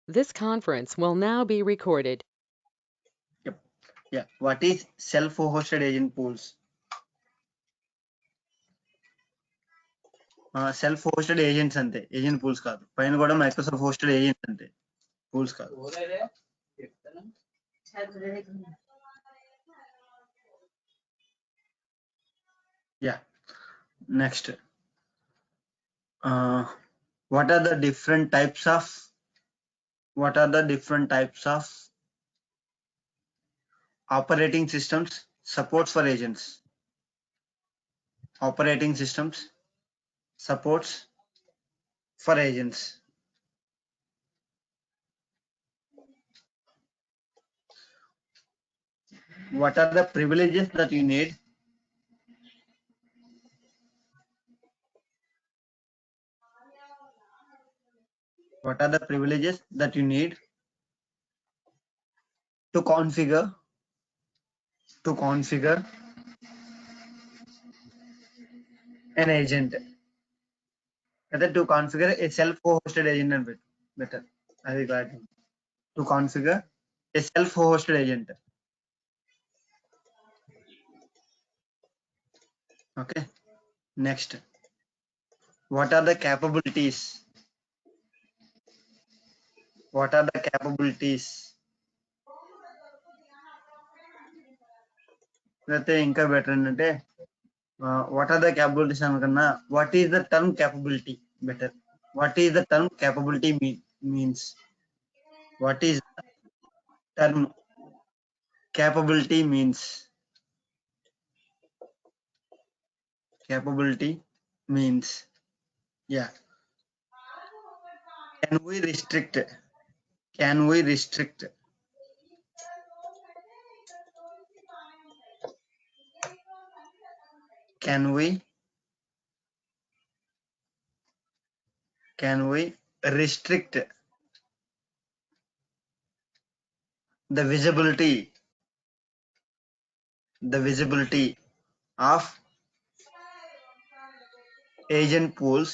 This conference will now be recorded. Yep. Yeah. What is self-hosted agent pools? Self-hosted agents ante agent pools kaadu. Paina kuda Microsoft hosted agents ante pools kaadu. Yeah. Next. What are the different types of operating systems supports for agents? Operating systems supports for agents. What are the privileges that you need? What are the privileges that you need to configure an agent? Either to configure a self-hosted agent and better. I will glad to configure a self-hosted agent. Okay. Next, what are the capabilities? What are the capabilities? అయితే ఇంకా better ఏంటంటే what are the capabilities అనకన్నా what is the term capability better? What is the term capability means? What is the term capability means? Capability means, yeah. Can we restrict? Can we restrict? Can we restrict the visibility of agent pools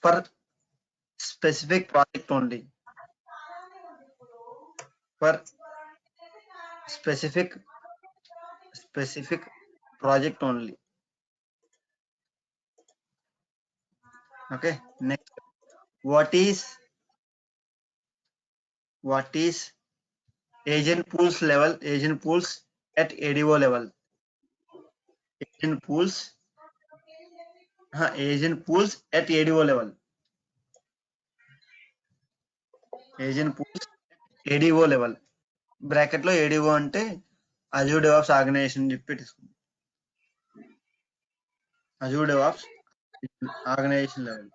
for specific project only? For specific project only. Okay. Next, what is agent pools level? Agent pools at ADO level. Agent pools at ADO level. Agent pools ADO level. Bracket లో ADO అంటే Azure DevOps organization చెప్పి పెట్టేసుకుంది. Azure DevOps organization level.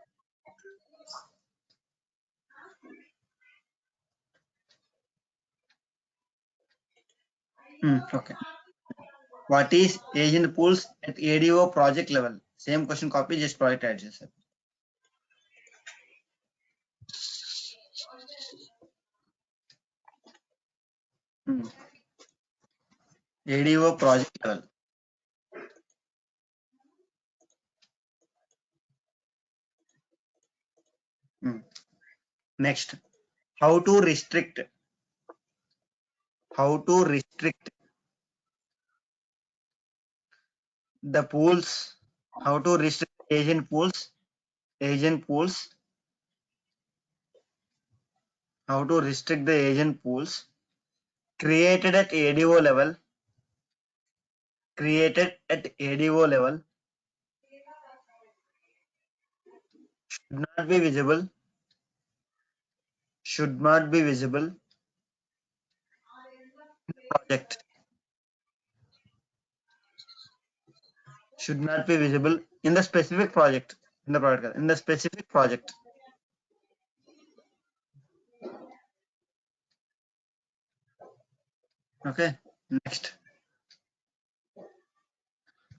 Okay. What is agent pools at ADO project level? Same question copy, just project add చేశారు. ADO project level. Next, how to restrict the pools? How to restrict agent pools? How to restrict the agent pools created at ADO level? Should not be visible. Project. Should not be visible in the specific project. In the specific project. Okay. Next,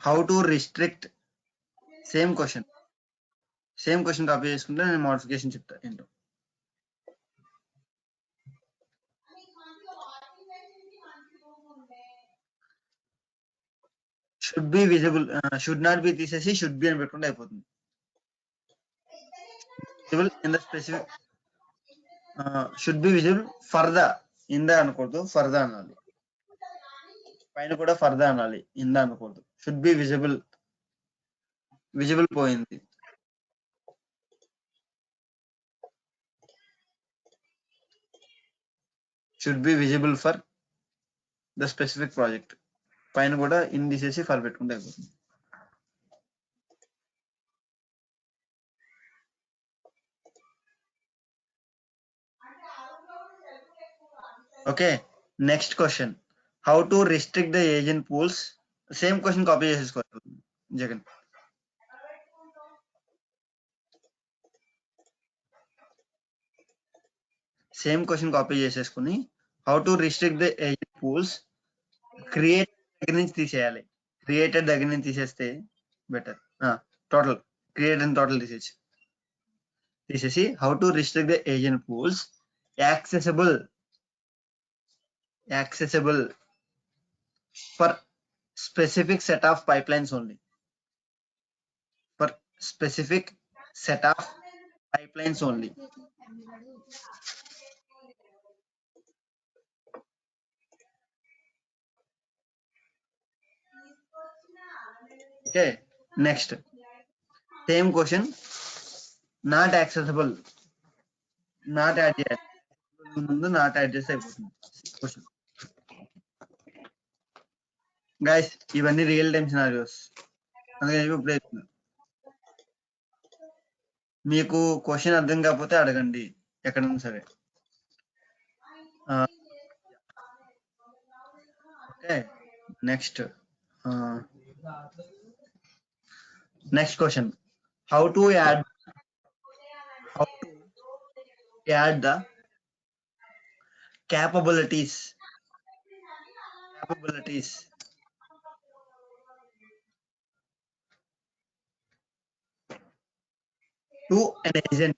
how to restrict? Same question copy చేసుకుంటే నేను modification చెప్తా ఏంటో. Should be visible, should not B తీసేసి should be అని పెట్టుకుంటే అయిపోతుంది. visible in the specific should be visible for the in the అనకూడదు for the అనాలి పైన కూడా for the అనాలి in the అనకూడదు should be visible పోయింది should be visible for the specific project పైన కూడా in తీసేసి for పెట్టుకుంటే అయిపోతుంది okay next question how to restrict the agent pools same question copy చేసేసుకోవాలి జగన్ సేమ్ క్వశ్చన్ కాపీ చేసేసుకుని how to restrict the agent pools create దగ్గర నుంచి తీసేయాలి క్రియేటెడ్ దగ్గర నుంచి తీసేస్తే better total create and total తీసేసి how to restrict the agent pools accessible for specific set of pipelines only for specific set of pipelines only okay next same question not accessible not add చేయాలి ముందు not add చేస్తే అయిపోతుంది question guys ఇవన్నీ real time scenarios అందుకని ఇప్పుడు చెప్తున్నా మీకు question అర్థం కాకపోతే అడగండి ఎక్కడైనా సరే okay next question how to add the capabilities to an agent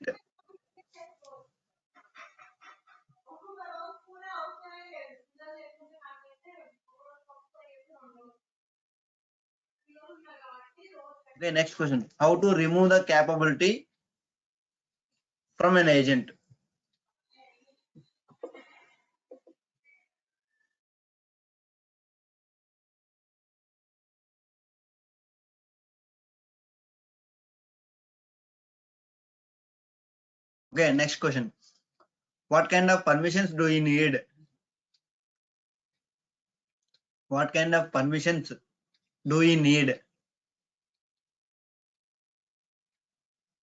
okay next question how to remove the capability from an agent okay next question what kind of permissions do you need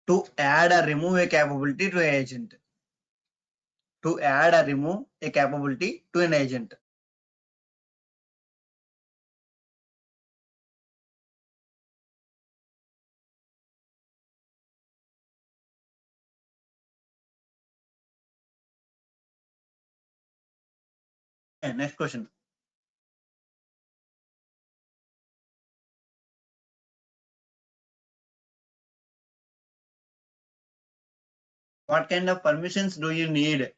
to add or remove a capability to an agent okay next question what kind of permissions do you need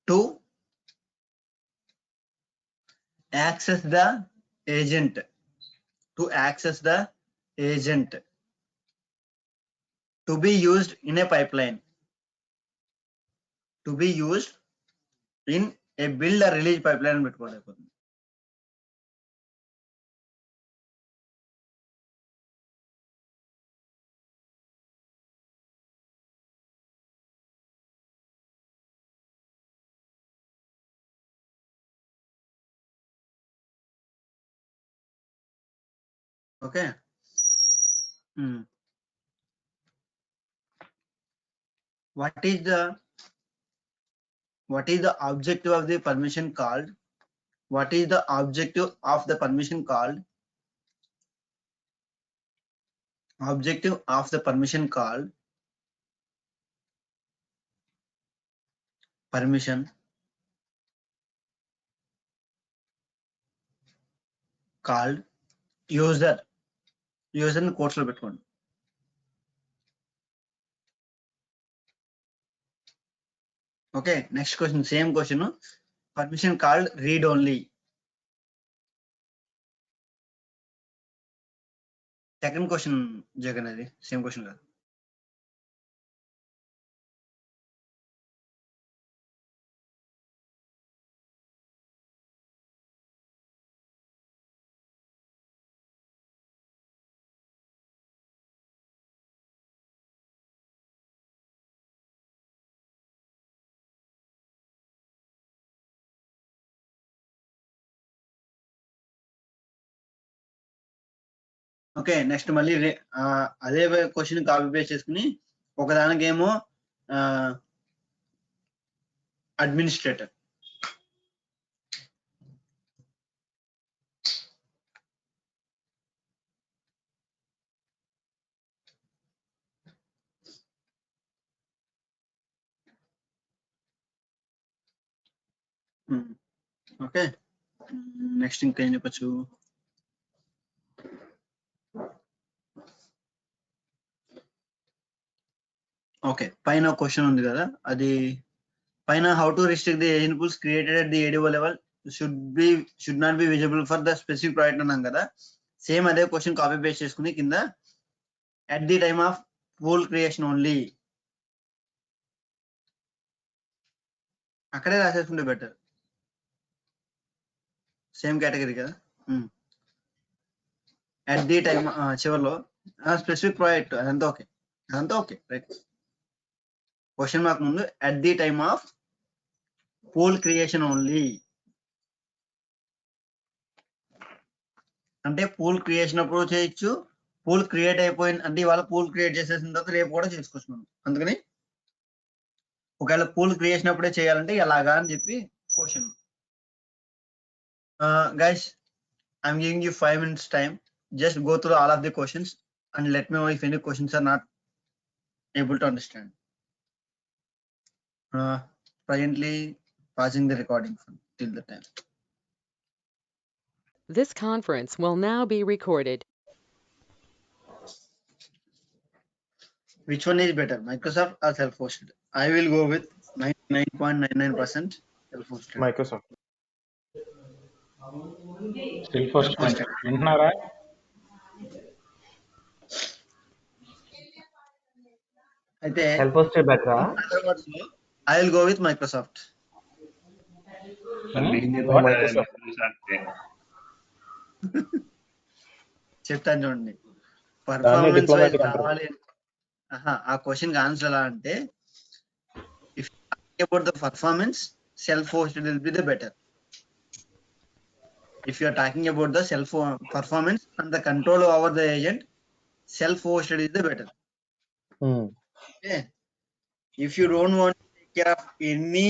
to access the agent to be used in a pipeline in a build or release pipeline పెట్టుకోవాలి okay what is the objective of the permission called permission called user ని course లో పెట్టుకోండి Okay, next question, same question. Permission called read only. Second question, Jagan, అది same question కాదు. Okay, next మళ్ళీ అదే question copy paste చేసుకుని ఒకదానికేమో administrator. Okay, next ఇంకా ఏం చెప్పచ్చు? ఓకే, పైన క్వశ్చన్ ఉంది కదా, అది పైన how to restrict the agent pools created at the ADO level should not be visible for the specific project అన్నాం కదా. సేమ్ అదే క్వశ్చన్ కాపీ పేస్ట్ చేసుకుని కింద at the time of pool creation only అక్కడే రాసేసుకుంటే బెటర్. సేమ్ కేటగిరీ కదా. At the time చివరిలో specific project అదంతా ఓకే, అదంతా ఓకే రైట్. క్వశ్చన్ మార్క్ ముందు at the time of pool creation only అంటే పూల్ క్రియేషన్ అప్పుడు చేయొచ్చు, పూల్ క్రియేట్ అయిపోయింది అంటే ఇవాళ పూల్ క్రియేట్ చేసేసిన తర్వాత రేపు కూడా చేసుకోవచ్చు మనం. అందుకని ఒకవేళ పూల్ క్రియేషన్ అప్పుడే చేయాలంటే ఎలాగా అని చెప్పి question. Guys, I'm giving you 5 minutes time. Just go through all of the questions and let me know if any questions are not able to understand. Presently pausing the recording till the time. This conference will now be recorded. Which one is better, Microsoft or self-hosted? I will go with 99.99% self-hosted. Microsoft. self-hosted వింటున్నారా? అయితే self-hosted బెటరా? I will go with Microsoft. చెప్తాను చూడండి. Performance wise కావాలి. ఆ question answer ఎలా అంటే, if about the performance self-hosted will be the better. If you are talking about the self performance and the control over the agent, self-hosted is the better. Okay. If you don't want to take care of any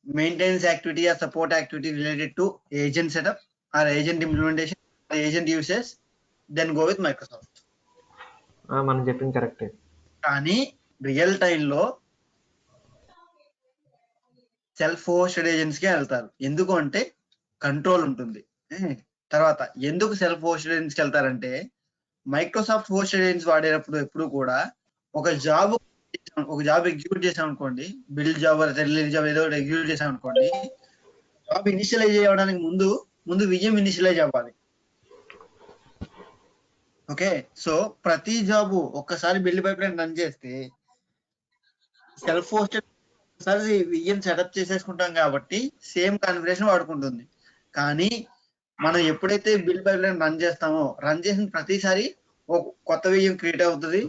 maintenance activity or support activity related to agent setup or agent implementation or agent uses, then go with Microsoft. మనం చెప్పింది కరెక్టే. కానీ real టైంలో self-hosted agents కే వెళ్తారు. ఎందుకు అంటే control ఉంటుంది. తర్వాత ఎందుకు సెల్ఫ్-హోస్టెడ్ ఏజెంట్స్కి వెళ్తారంటే, మైక్రోసాఫ్ట్ హోస్టెడ్ ఏజెంట్స్ వాడేటప్పుడు ఎప్పుడు కూడా ఒక జాబ్ ఎగ్జిక్యూట్ చేసాం అనుకోండి, బిల్డ్ జాబ్ రిలీజ్ జాబ్ ఏదో ఒకటి ఎగ్జిక్యూట్ చేసాం అనుకోండి, జాబ్ ఇనిషియలైజ్ అవ్వడానికి ముందు విజయం ఇనిషియలైజ్ అవ్వాలి. ఓకే, సో ప్రతి జాబ్ ఒక్కసారి బిల్డ్ పైప్ లైన్ రన్ చేస్తే సెల్ఫ్ హోస్టెడ్ ఒకసారి విజయం సెటప్ చేసేసుకుంటాం కాబట్టి సేమ్ కాన్ఫిగరేషన్ వాడుకుంటుంది. కానీ మనం ఎప్పుడైతే బిల్డ్ పైప్ లైన్ రన్ చేస్తామో, రన్ చేసిన ప్రతిసారి ఒక కొత్త విజయం క్రియేట్ అవుతుంది,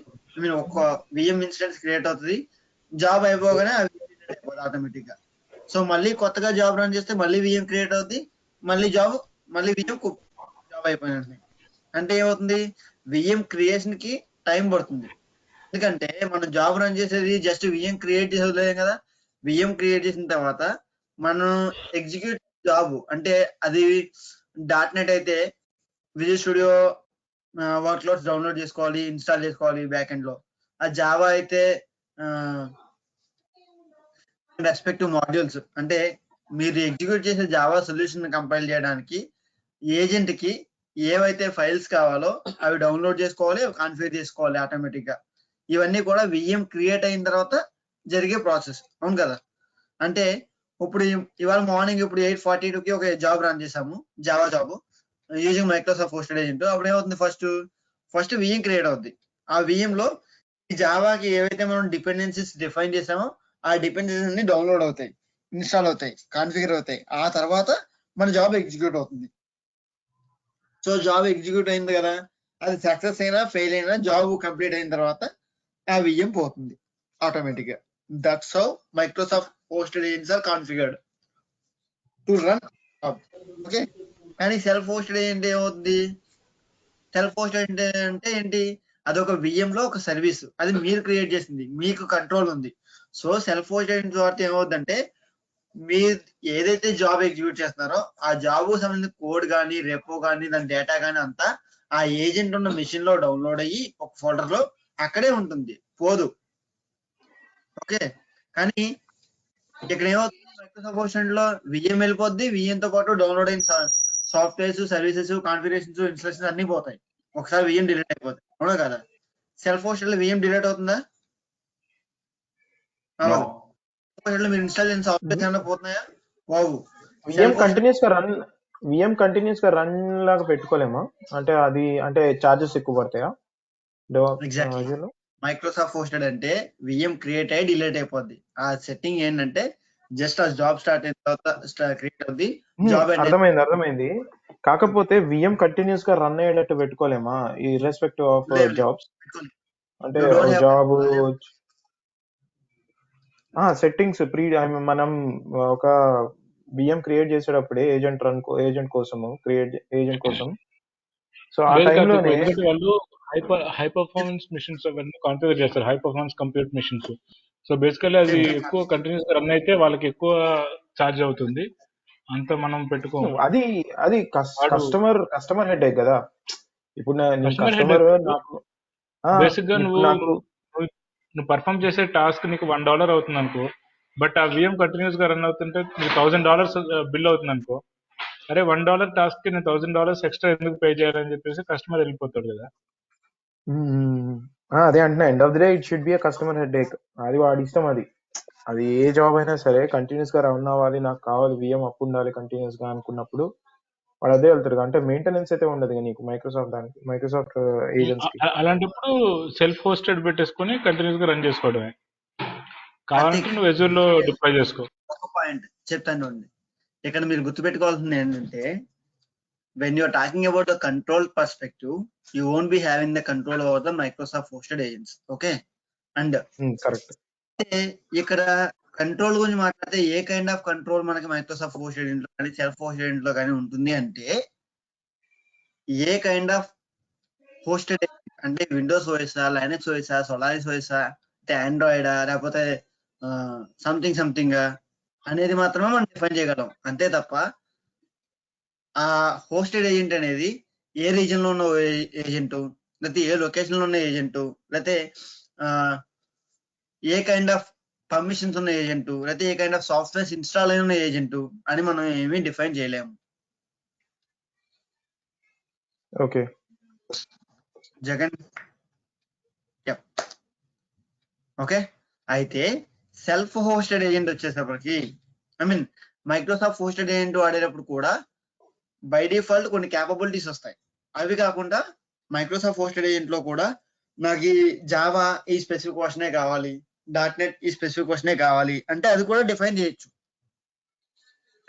ఒక విజయం ఇన్సిడెంట్స్ క్రియేట్ అవుతుంది. జాబ్ అయిపోగానే అవి అయిపోతుంది ఆటోమేటిక్ గా. సో మళ్ళీ కొత్తగా జాబ్ రన్ చేస్తే మళ్ళీ విజయం క్రియేట్ అవుతుంది, మళ్ళీ విజయం జాబ్ అయిపోయినట్టు. అంటే ఏమవుతుంది, విజయం క్రియేషన్ కి టైం పడుతుంది. ఎందుకంటే మనం జాబ్ రన్ చేసేది జస్ట్ విజయం క్రియేట్ చేసేది కదా. విజయం క్రియేట్ చేసిన తర్వాత మనం ఎగ్జిక్యూట్ జాబ్ అంటే అది .NET అయితే విజువల్ స్టూడియో వర్క్లోడ్స్ డౌన్లోడ్ చేసుకోవాలి, ఇన్స్టాల్ చేసుకోవాలి బ్యాక్ ఎండ్ లో. ఆ జావా అయితే రెస్పెక్టివ్ మాడ్యూల్స్ అంటే మీరు ఎగ్జిక్యూట్ చేసే జావా సొల్యూషన్ కంపైల్ చేయడానికి ఏజెంట్ కి ఏవైతే ఫైల్స్ కావాలో అవి డౌన్లోడ్ చేసుకోవాలి, అవి కాన్ఫిగర్ చేసుకోవాలి ఆటోమేటిక్ గా. ఇవన్నీ కూడా విఎం క్రియేట్ అయిన తర్వాత జరిగే ప్రాసెస్. అవును కదా? అంటే ఇప్పుడు ఇవాళ మార్నింగ్ ఇప్పుడు 8:42కి ఒక జాబ్ రన్ చేసాము, Java job using Microsoft posted agent. అప్పుడు ఏమవుతుంది, ఫస్ట్ విఎం క్రియేట్ అవుద్ది. ఆ విఎం లో ఈ జావాకి ఏవైతే మనం డిపెండెన్సీస్ డిఫైన్ చేసామో ఆ డిపెండెన్సీస్ అన్ని డౌన్లోడ్ అవుతాయి, ఇన్స్టాల్ అవుతాయి, కాన్ఫిగర్ అవుతాయి. ఆ తర్వాత మన జాబ్ ఎగ్జిక్యూట్ అవుతుంది. సో జాబ్ ఎగ్జిక్యూట్ అయింది కదా, అది సక్సెస్ అయినా ఫెయిల్ అయినా జాబ్ కంప్లీట్ అయిన తర్వాత ఆ విఎం పోతుంది ఆటోమేటిక్ గా. That's how Microsoft posted agents are configured to run job. Okay, కానీ సెల్ఫ్ హోస్టెడ్ ఏజెంట్ ఏమవుతుంది? సెల్ఫ్ హోస్టెడ్ అంటే ఏంటి? అదొక విఎం లో ఒక సర్వీస్, అది మీరు క్రియేట్ చేసింది, మీకు కంట్రోల్ ఉంది. సో సెల్ఫ్ హోస్టెడ్ ద్వారా ఏమవుతుందంటే మీరు ఏదైతే జాబ్ ఎగ్జిక్యూట్ చేస్తున్నారో ఆ జాబ్ సంబంధించిన కోడ్ కానీ రెపో కానీ దాని డేటా కానీ అంతా ఆ ఏజెంట్ ఉన్న మిషన్ లో డౌన్లోడ్ అయ్యి ఒక ఫోల్డర్ లో అక్కడే ఉంటుంది, పోదు. ఓకే, కానీ ఇక్కడ ఏమవుతుంది, మైక్రోసాఫ్ట్ హోస్టెడ్ లో విఎం వెళ్ళిపోద్ది, విఎం తో పాటు డౌన్లోడ్ అయిన సాఫ్ట్వేర్స్, సర్వీసెస్, కాన్ఫిగరేషన్స్, ఇన్స్ట్రక్షన్స్ అన్ని పోతాయి. ఒకసారి విఎం డిలీట్ అయిపోతుంది. అవునా కదా? సెల్ఫ్ హోస్టెడ్ లో విఎం డిలీట్ అవుతుందా? No. మీరు ఇన్స్టాల్ చేసిన సాఫ్ట్వేర్స్ ఏమైనా పోతున్నాయా? వావ్. విఎం కంటిన్యూస్ గా రన్ లాగా పెట్టుకోలేమా? అంటే అది అంటే చార్జెస్ ఎక్కువ పడతాయా? ఎగ్జాక్ట్లీ. మైక్రోసాఫ్ట్ హోస్టెడ్ అంటే విఎం క్రియేట్ అయ్యి డిలీట్ అయిపోద్ది. ఆ సెట్టింగ్ ఏంటంటే జస్ట్ ఆ జాబ్ స్టార్ట్ అయిన తర్వాత క్రియేట్ అవుద్ది, జాబ్ అర్థమైంది. కాకపోతే విఎం కంటిన్యూస్ గా రన్ అయ్యేటట్టు పెట్టుకోలేమా ఇర్రెస్పెక్టివ్ ఆఫ్ జాబ్స్? అంటే జాబ్ సెట్టింగ్స్ మనం ఒక బిఎం క్రియేట్ చేసేటప్పుడే ఏజెంట్ కోసం సో ఆ టైంలోనే ఎందుకంటే వాళ్ళు హై పర్ఫార్మెన్స్ మిషన్స్ అవన్నీ కాన్ఫిగర్ చేస్తారు, high performance compute machines. So basically అది ఎక్కువ కంటిన్యూస్ రన్ అయితే వాళ్ళకి ఎక్కువ ఛార్జ్ అవుతుంది, అంత మనం పెట్టుకోము. అది కస్టమర్ హెడ్ కదా. ఇప్పుడు కస్టమర్ బేసిక్ గా నువ్వు పర్ఫామ్ చేసే టాస్క్ నీకు $1 అవుతుంది అనుకో, బట్ ఆ విఎం కంటిన్యూస్ గా రన్ అవుతుంటే నీకు $1000 బిల్ అవుతుంది అనుకో. అరే $1 టాస్క్ కి నేను $1000 ఎక్స్ట్రా ఎందుకు పే చేయాలని చెప్పేసి కస్టమర్ వెళ్ళిపోతాడు కదా. అదే అంటున్నా, end of the day it should be customer headache. అది వాడి ఇష్టం. అది ఏ జాబ్ అయినా సరే కంటిన్యూస్ గా రన్ అవ్వాలి, నాకు కావాలి విఎం అప్ ఉండాలి కంటిన్యూస్ గా అనుకున్నప్పుడు వాడు అదే వెళ్తారు. అంటే మెయింటెనెన్స్ అయితే ఉండదు నీకు మైక్రోసాఫ్ట్ ఏజెంట్స్ కి. అలాంటప్పుడు సెల్ఫ్ హోస్టెడ్ పెట్టేసుకొని కంటిన్యూస్ గా రన్ చేసుకోవడమే. కావాలంటే నువ్వు Azure లో డిప్లాయ్ చేసుకో. ఒక పాయింట్ చెప్తాను. ఇక్కడ మీరు గుర్తుపెట్టుకోవాల్సింది ఏంటంటే, when you are talking about the control perspective, you won't be having the control over the Microsoft hosted agents. Okay, and correct. ఇక్కడ కంట్రోల్ గురించి మాట్లాడితే ఏ కైండ్ ఆఫ్ కంట్రోల్ మనకి మైక్రోసాఫ్ట్ హోస్టెడ్ లో కానీ సెల్ఫ్ హోస్టెడ్ లో కానీ ఉంటుంది అంటే, ఏ కైండ్ ఆఫ్ హోస్టెడ్ అంటే విండోస్ ఓఎసా, లైనక్స్ ఓఎసా, సోలారిస్ ఓఎసా, ఆండ్రాయిడా, లేకపోతే సంథింగ్ అనేది మాత్రమే మనం డిఫైన్ చేయగలం. అంతే తప్ప ఆ హోస్టెడ్ ఏజెంట్ అనేది ఏ రీజన్ లో ఉన్న ఏజెంట్, లేకపోతే ఏ లొకేషన్ లో ఉన్న ఏజెంట్, లేకపోతే ఏ కైండ్ ఆఫ్ పర్మిషన్స్ ఉన్న ఏజెంట్, లేకపోతే ఏ కైండ్ ఆఫ్ సాఫ్ట్వేర్స్ ఇన్స్టాల్ అయిన ఏజెంట్ అని మనం ఏమీ డిఫైన్ చేయలేము. ఓకే జగన్. ఓకే, అయితే సెల్ఫ్ హోస్టెడ్ ఏజెంట్ వచ్చేటప్పటికి, మైక్రోసాఫ్ట్ హోస్టెడ్ ఏజెంట్ వాడేటప్పుడు కూడా బై డిఫాల్ట్ కొన్ని క్యాపబిలిటీస్ వస్తాయి. అవి కాకుండా మైక్రోసాఫ్ట్ హోస్టెడ్ ఏజెంట్ లో కూడా నాకు ఈ జావా ఈ స్పెసిఫిక్ వర్షనే కావాలి, .NET ఈ స్పెసిఫిక్ వర్షనే కావాలి అంటే అది కూడా డిఫైన్ చేయొచ్చు.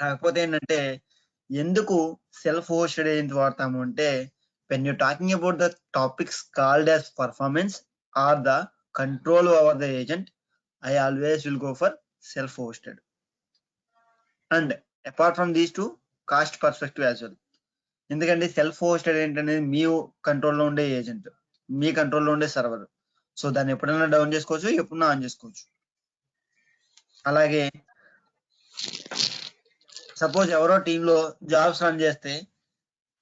కాకపోతే ఏంటంటే, ఎందుకు సెల్ఫ్ హోస్టెడ్ ఏజెంట్ వాడతాము అంటే, when you're talking about the topics called as performance or the control over the agent, I always will go for self hosted. And apart from these two, cost perspective as well. ఎందుకంటే self hosted ఏంటనేది మీ కంట్రోల్లో ఉండే agent, మీ కంట్రోల్లో ఉండే server. So దాన్ని ఎప్పుడైనా down చేసుకోవచ్చు, ఎప్పుడైనా ఆన్ చేసుకోవచ్చు. అలాగే సపోజ్ ఎవరో టీంలో జాబ్స్ రన్ చేస్తే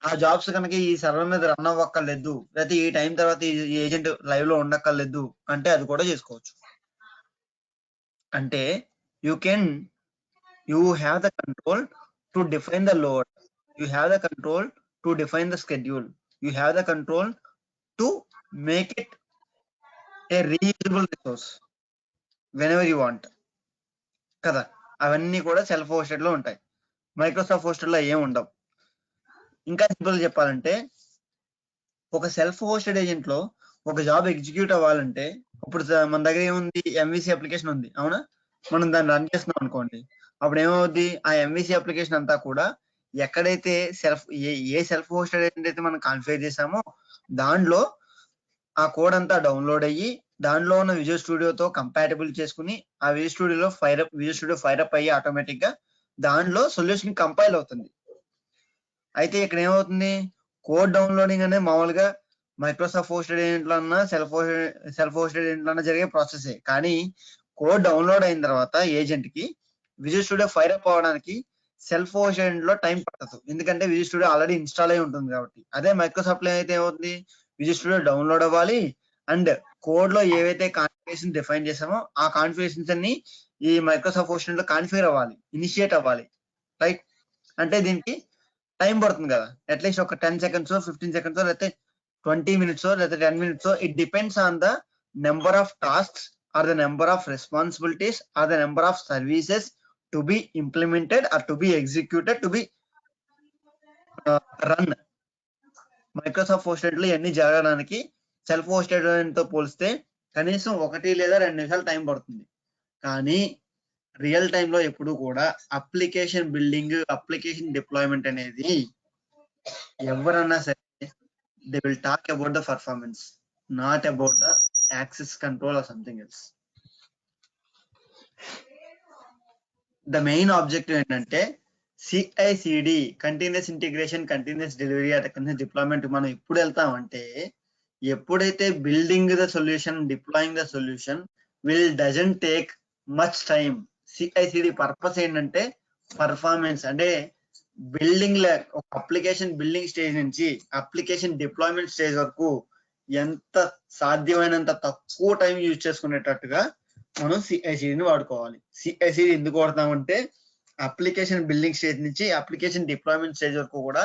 ఆ జాబ్స్ కనుక ఈ సర్వర్ మీద రన్ అవ్వక్కర్లేదు, లేకపోతే ఈ టైం తర్వాత ఈ ఏజెంట్ లైవ్ లో ఉండక్కర్లేదు అంటే అది కూడా చేసుకోవచ్చు. అంటే you have the control to define the load, you have the control to define the schedule, you have the control to make it a reusable resource. whenever you want కదా. అవన్నీ కూడా self hosted లో ఉంటాయి. Microsoft hosted లో ఏం ఉండవు. ఇంకా simple చెప్పాలంటే ఒక సెల్ఫ్ హోస్టెడ్ ఏజెంట్ లో ఒక జాబ్ ఎగ్జిక్యూట్ అవ్వాలంటే ఇప్పుడు మన దగ్గర ఏముంది, ఎంవిసి అప్లికేషన్ ఉంది అవునా, మనం దాన్ని రన్ చేస్తున్నాం అనుకోండి, అప్పుడు ఏమవుద్ది, ఆ ఎంవిసి అప్లికేషన్ అంతా కూడా ఎక్కడైతే ఏ సెల్ఫ్ హోస్టెడ్ ఏజెంట్ అయితే మనం కాన్ఫిగర్ చేసామో దాంట్లో ఆ కోడ్ అంతా డౌన్లోడ్ అయ్యి దాంట్లో ఉన్న విజువల్ స్టూడియోతో కంపాటబుల్ చేసుకుని ఆ విజువల్ స్టూడియో ఫైర్ అప్ అయ్యి ఆటోమేటిక్ గా దాంట్లో సొల్యూషన్ కంపైల్ అవుతుంది. అయితే ఇక్కడ ఏమవుతుంది, కోడ్ డౌన్లోడింగ్ అనేది మామూలుగా మైక్రోసాఫ్ట్ హోస్టెడ్ ఏంట్లో అన్నా సెల్ఫ్ హోస్టెడ్ ఏంట్లో అన్నా జరిగే ప్రాసెస్. కానీ కోడ్ డౌన్లోడ్ అయిన తర్వాత ఏజెంట్ కి విజువల్ స్టూడియో ఫైర్ అప్ అవడానికి సెల్ఫ్ హోస్టెడ్ లో టైం పట్టదు, ఎందుకంటే విజువల్ స్టూడియో ఆల్రెడీ ఇన్స్టాల్ అయి ఉంటుంది కాబట్టి. అదే మైక్రోసాఫ్ట్ లో అయితే ఏమవుతుంది, విజువల్ స్టూడియో డౌన్లోడ్ అవ్వాలి అండ్ కోడ్ లో ఏవైతే కాన్ఫిగరేషన్ డిఫైన్ చేసామో ఆ కాన్ఫిగరేషన్స్ అన్ని ఈ మైక్రోసాఫ్ట్ హోస్టెడ్ లో కాన్ఫిగర్ అవ్వాలి, ఇనిషియేట్ అవ్వాలి, రైట్. అంటే దీనికి టైం పడుతుంది కదా, అట్లీస్ట్ ఒక 10 seconds 15 seconds లేకపోతే 20 minutes లేకపోతే 10 minutes. It depends on the number of tasks or the number of responsibilities or the number of services to be implemented or to be executed to be run. Microsoft hosted లో ఇవన్నీ జరగడానికి self hosted తో పోలిస్తే కనీసం 1 లేదా 2 నిమిషాలు time పడుతుంది. కానీ రియల్ టైమ్ లో ఎప్పుడు కూడా అప్లికేషన్ బిల్డింగ్, అప్లికేషన్ డిప్లాయ్మెంట్ అనేది ఎవరన్నా సరే they will talk about the performance, not about the access control or something else. The main objective ఏంటంటే CICD, continuous integration, continuous delivery at continuous deployment మనం ఎప్పుడు వెళ్తామంటే ఎప్పుడైతే building the solution, deploying the solution doesn't take much time. CICD purpose ఏంటంటే performance, అంటే building ఒక application building stage నుంచి application deployment stage వరకు ఎంత సాధ్యమైనంత తక్కువ టైం యూజ్ చేసుకునేటట్టుగా మనం సిఐసిడిని వాడుకోవాలి. సిఐసిడి ఎందుకు వాడతామంటే అప్లికేషన్ బిల్డింగ్ స్టేజ్ నుంచి అప్లికేషన్ డిప్లాయ్మెంట్ స్టేజ్ వరకు కూడా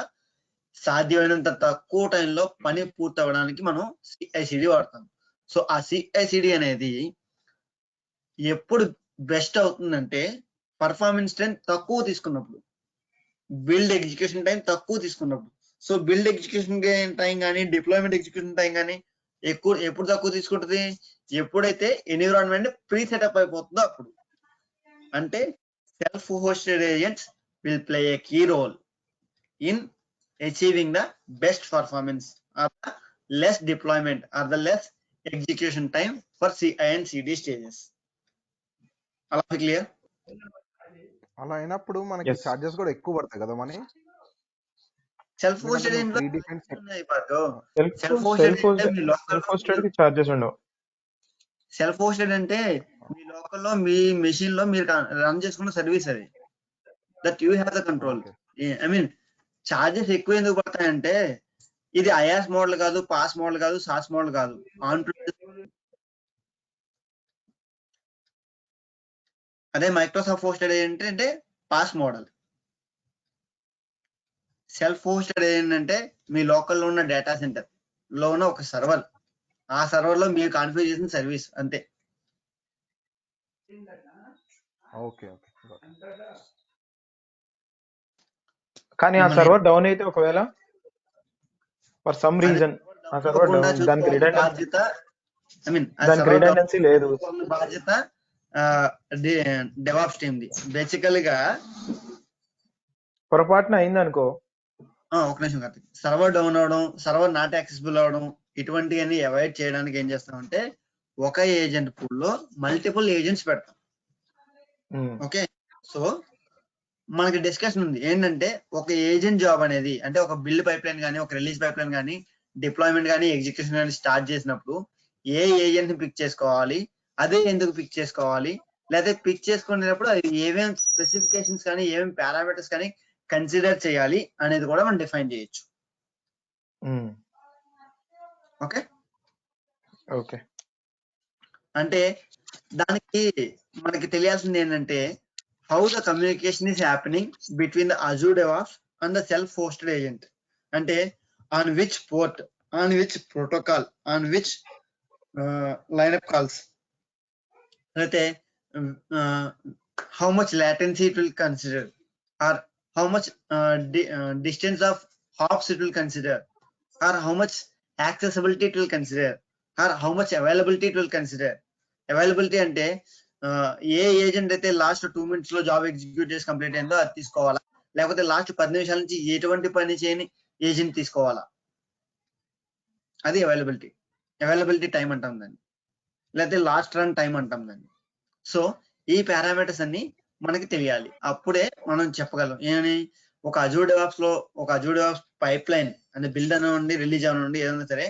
సాధ్యమైనంత తక్కువ టైంలో పని పూర్తి అవ్వడానికి మనం సిఐసిడి వాడతాం. సో ఆ సిఐసిడి అనేది ఎప్పుడు బెస్ట్ అవుతుందంటే పర్ఫార్మెన్స్ టైం తక్కువ తీసుకున్నప్పుడు, బిల్డ్ ఎగ్జిక్యూషన్ టైం తక్కువ తీసుకున్నప్పుడు. సో బిల్డ్ ఎగ్జిక్యూషన్ టైం కానీ డిప్లాయ్మెంట్ ఎగ్జిక్యూషన్ టైం కానీ ఎప్పుడు తక్కువ తీసుకుంటుంది, ఎప్పుడైతే ఎన్విరాన్మెంట్ ప్రీ సెటప్ అయిపోతుందో అప్పుడు. అంటే self hosted agents will play a key role in achieving the best performance or the less deployment or the less execution time for CI and CD stages. అలా clear? అలా అయినప్పుడు మనకి charges కూడా ఎక్కువ పడతాయి కదా మనీ. సెల్ఫ్ హోస్టెడ్ చార్జెస్ ఉండవు. Self hosted అంటే మీ లోకల్లో మీ మెషిన్ లో మీరు రన్ చేసుకున్న సర్వీస్ అది, that you have the control. I mean charges ఎక్కువ ఎందుకు పడతాయంటే ఇది ఐయాస్ మోడల్ కాదు, పాస్ మోడల్ కాదు, సాస్ మోడల్ కాదు, ఆన్ అదే మైక్రోసాఫ్ట్ హోస్టెడ్ ఏంటంటే పాస్ మోడల్. సెల్ఫ్ హోస్టెడ్ ఏంటంటే మీ లోకల్లో ఉన్న డేటా సెంటర్ లో ఉన్న ఒక సర్వర్, ఆ సర్వర్ లో మీరు కాన్ఫిగర్ చేసిన సర్వీస్ అంతే. Okay okay. కానీ ఆ సర్వర్ డౌన్ అయితే ఒకవేళ ఫర్ సమ్ రీజన్ ఆ సర్వర్ డౌన్, దానికి రిడెండెన్సీ లేదు. బాధ్యత డెవాప్స్ టీమ్ది. బేసికల్గా పొరపాటున అయిందనుకో, ఒక నిమిషం కార్తీక్, సర్వర్ డౌన్ అవడం, సర్వర్ నాట్ యాక్సెసిబుల్ అవడం, ఇటువంటివన్నీ అవాయిడ్ చేయడానికి ఏం చేస్తామంటే ఒక ఏజెంట్ పూల్ లో మల్టిపుల్ ఏజెంట్స్ పెడతాం. ఓకే, సో మనకి డిస్కషన్ ఉంది ఏంటంటే ఒక ఏజెంట్ జాబ్ అనేది, అంటే ఒక బిల్డ్ పైప్ లైన్ కానీ, ఒక రిలీజ్ పైప్ లైన్ కానీ, డిప్లాయ్మెంట్ కానీ, ఎగ్జిక్యూషన్ కానీ స్టార్ట్ చేసినప్పుడు ఏ ఏజెంట్ ని పిక్ చేసుకోవాలి, అదే ఎందుకు పిక్ చేసుకోవాలి, లేదా పిక్ చేసుకునేటప్పుడు అది ఏమేమి స్పెసిఫికేషన్స్ కానీ ఏమేమి పారామీటర్స్ కానీ కన్సిడర్ చేయాలి అనేది కూడా మనం డిఫైన్ చేయొచ్చు. Okay okay. అంటే దానికి మనకి తెలియాల్సింది ఏంటంటే how the communication is happening between the Azure DevOps and the self hosted agent. అంటే on which port, on which protocol, on which line up calls. అయితే how much latency it will consider, or how much distance of hops it will consider, or how much accessibility it will consider, or how much availability it will consider. Availability అంటే ఏ agent అయితే last 2 minutes లో job execute చేసి complete అయిందో అది తీసుకోవాలా, లేకపోతే last 10 నిమిషాల నుంచి ఎటువంటి పని చేయని ఏజెంట్ తీసుకోవాలా, అది అవైలబిలిటీ టైం అంటాం దాన్ని, లేకపోతే లాస్ట్ రన్ టైం అంటాం దాన్ని. సో ఈ పారామీటర్స్ అన్ని మనకి తెలియాలి, అప్పుడే మనం చెప్పగలం ఏమని, ఒక అజూర్ డెవాప్స్ పైప్ లైన్ అంటే బిల్డ్ అనండి రిలీజ్ అనండి ఏదైనా సరే,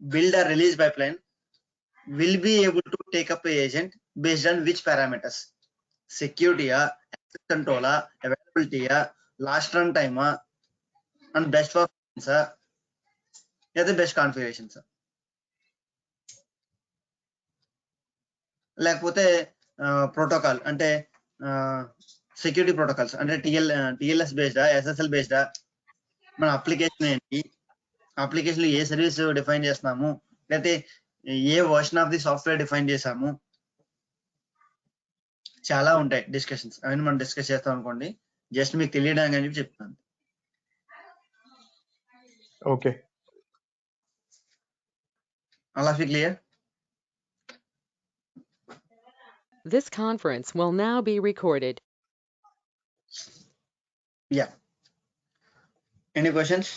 build or release pipeline will be able to take up a agent based on which parameters, security, access control, availability, last run time, and best performance, the best configurations. లేకపోతే protocol అంటే security protocols అంటే TLS బేస్డా SSL బేస్డా, మన application ఏంటి, application ఏ service define చేస్తున్నాము, లేకపోతే ఏ version of the software define చేసాము, చాలా ఉంటాయి డిస్కషన్స్, అవన్నీ మనం డిస్కస్ చేస్తాం అనుకోండి, జస్ట్ మీకు తెలియడానికి అని చెప్పి చెప్తాను. Okay, all of you clear? This conference will now be recorded. Yeah. Any questions?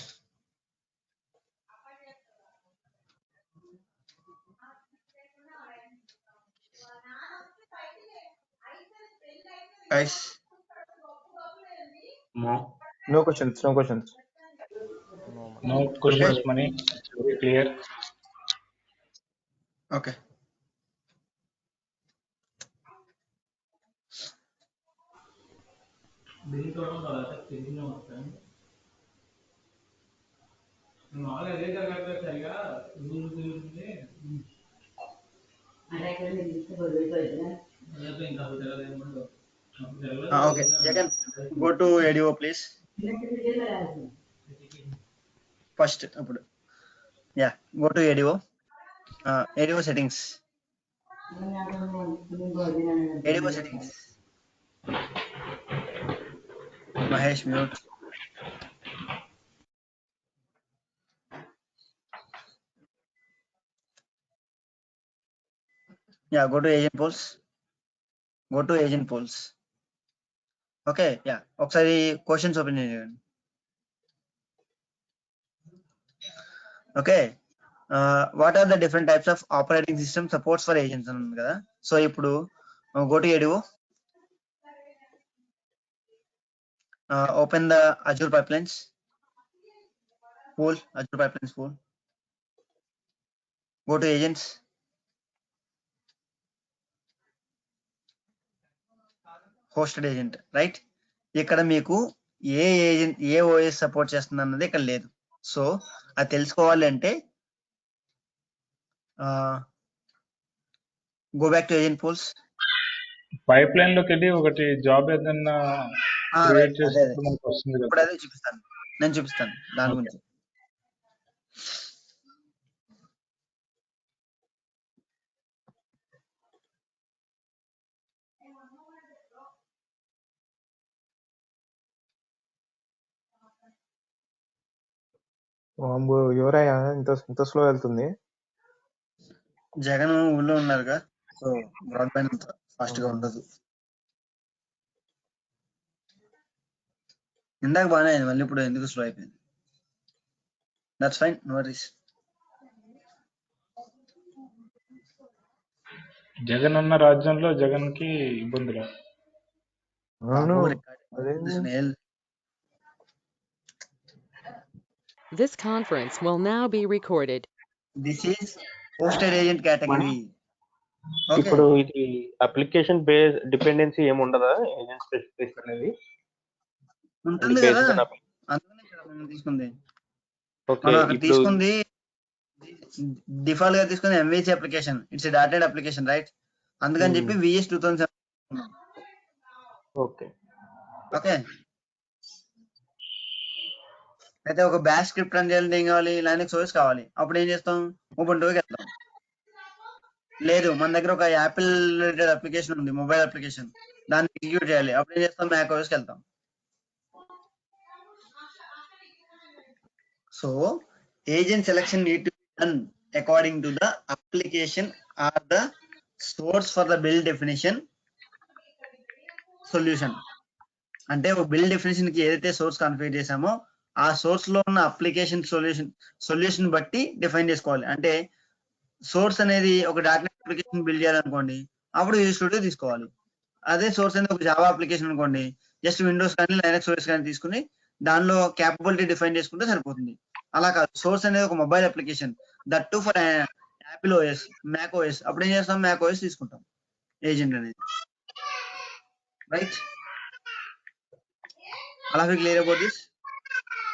Guys? no questions. No, man. No questions, Mani. Very clear. Okay. Okay, Jagan, go to ADO please. First, yeah, go to ADO. ADO settings. ADO settings. Mahesh, mute. Yeah, go to agent polls. Go to agent polls. Okay, yeah. ఒకసారి questions open చేయండి. Okay, what are the different types of operating system supports for agents అని ఉంది కదా. So ఇప్పుడు go to ADO, open the Azure Pipelines pool, Azure Pipelines pool. Go to agents. Hosted agent, right? ఇక్కడ మీకు ఏ agent ఏ OS support చేస్తుంది అన్నది ఇక్కడ లేదు. సో అది తెలుసుకోవాలి అంటే go back to agent pools. Pipeline లోకి వెళ్ళి ఒకటి జాబ్ ఏదన్నా క్రియేట్ చేసినప్పుడు మనకు వస్తుంది కదా. ఇప్పుడు అదే నేను చూపిస్తాను దాని గురించి. ఎవరయ్యా ఇంత స్లో వెళ్తుంది? జగన్ ఊళ్ళో ఉన్నారుగా, సో బ్రాడ్బ్యాండ్ అంత ఫాస్ట్ గా ఉండదు. ఇందాక బాగానే అయింది, మళ్ళీ ఇప్పుడు ఎందుకు స్లో అయిపోయింది? That's fine, no worries. Jagan ఉన్న రాజ్యంలో జగన్ కి ఇబ్బందులు. This conference will now be recorded. This is hosted agent category. ఇప్పుడు ఇది అప్లికేషన్ బేస్ డిపెండెన్సీ ఏమి ఉండదా? ఏజెంట్ స్పెసిఫికేషన్ అనేది ఉంటుంది కదా, అందుకనే కదా మనం తీసుకుంది. తీసుకుంది డిఫాల్ట్ గా తీసుకుంది MVC application, it's dotted application, right? అందుకని చెప్పి VS 2007. ఓకే ఓకే, అయితే ఒక బ్యాష్ స్క్రిప్ట్ రన్ చేయాలంటే ఏం కావాలి? లైనక్స్ OS కావాలి. అప్పుడు ఏం చేస్తాం? ఉబుంటుకి వెళ్తాం, లేదు, మన దగ్గర ఒక యాపిల్ రిలేటెడ్ అప్లికేషన్ ఉంది, మొబైల్ అప్లికేషన్, దాన్ని ఎగ్జిక్యూట్ చేయాలి. అప్పుడు ఏం చేస్తాం, మ్యాక్ ఓఎస్కి వెళ్తాం. So agent selection need to be done according to the application or the source for the build definition solution. అంటే ఒక బిల్డ్ డెఫినేషన్ కి ఏదైతే సోర్స్ కన్ఫిగర్ చేసామో ఆ సోర్స్ లో ఉన్న అప్లికేషన్ సొల్యూషన్ బట్టి డిఫైన్ చేసుకోవాలి. అంటే సోర్స్ అనేది ఒక డాట్నెట్ అప్లికేషన్ బిల్డ్ చేయాలనుకోండి, అప్పుడు ఈ స్టూడియో తీసుకోవాలి. అదే సోర్స్ అనేది ఒక జావా అప్లికేషన్ అనుకోండి, జస్ట్ విండోస్ కానీ లైనక్స్ ఓఎస్ కానీ తీసుకుని దానిలో క్యాపబిలిటీ డిఫైన్ చేసుకుంటే సరిపోతుంది. అలా కాదు, సోర్స్ అనేది ఒక mobile application, that to for Apple OS, Mac OS, అప్పుడు ఏం చేస్తాం, మ్యాక్ ఓఎస్ తీసుకుంటాం ఏజెంట్ అనేది. Right, all of you clear about this?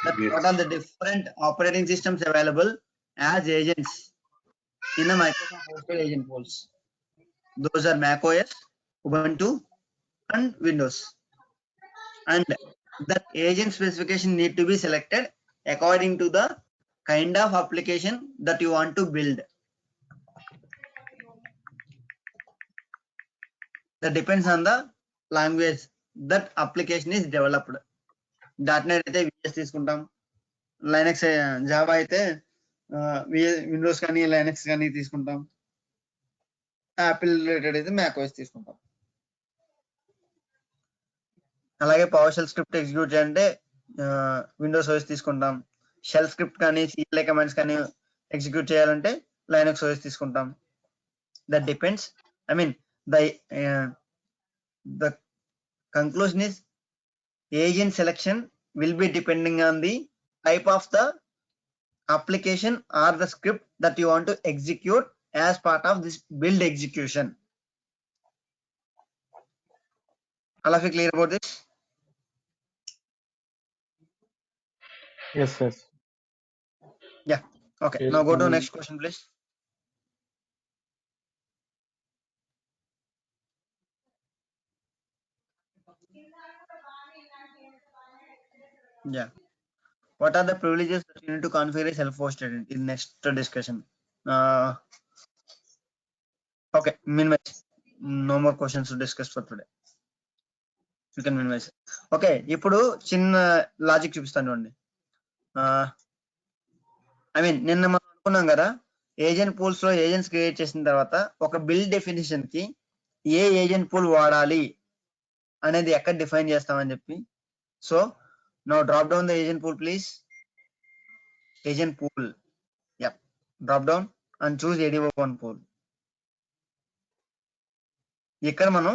That what are the different operating systems available as agents in the Microsoft hosted agent pools? Those are Mac OS, Ubuntu, and Windows. And that agent specification need to be selected according to the kind of application that you want to build. That depends on the language that application is developed. .NET అయితే VS తీసుకుంటాం, Linux Java అయితే Windows కానీ Linux కానీ తీసుకుంటాం, Apple related అయితే Mac OS తీసుకుంటాం. అలాగే power shell script execute చేయాలంటే విండోస్ ఓఎస్ తీసుకుంటాం. షెల్ స్క్రిప్ట్ కానీ CLI కమాండ్స్ కానీ ఎగ్జిక్యూట్ చేయాలంటే లైనక్స్ ఓఎస్ తీసుకుంటాం. That depends, I mean the conclusion is agent selection will be depending on the type of the application or the script that you want to execute as part of this build execution. All of you clear about this? Yes. Yeah, okay. Yes, Now go to next question please. Yeah, what are the privileges that you need to configure self-hosted in next discussion? Okay, minimize, no more questions to discuss for today. You can minimize. Okay, ఇప్పుడు చిన్న logic చూపిస్తాను అండి. I mean నిన్న మనం అనుకున్నాం కదా, agent pools లో agents create చేసిన తర్వాత ఒక బిల్డ్ డెఫినేషన్ కి ఏ ఏజెంట్ పూల్ వాడాలి అనేది ఎక్కడ డిఫైన్ చేస్తామని చెప్పి. So now drop down the agent pool please. Agent pool, yeah, drop down and choose ADO1 pool. ఇక్కడ మనం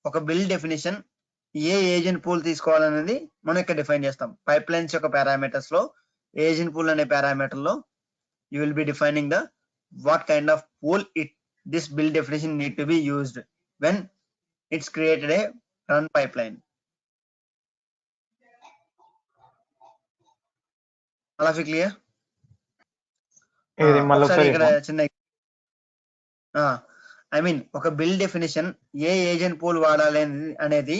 ఒక బిల్డ్ డెఫినేషన్ ఏ ఏజెంట్ పూల్ తీసుకోవాలనేది మనం ఇక్కడ డిఫైన్ చేస్తాం. పైప్ లైన్స్ యొక్క పారామీటర్స్ లో ఏజెంట్ పూల్ అనే పారామీటర్ లో you will be defining the what kind of pool this build definition need to be used when it's created a run pipeline. All of you clear? ఇక్కడ చిన్న I mean ఒక build definition ఏ agent pool వాడాలి అనేది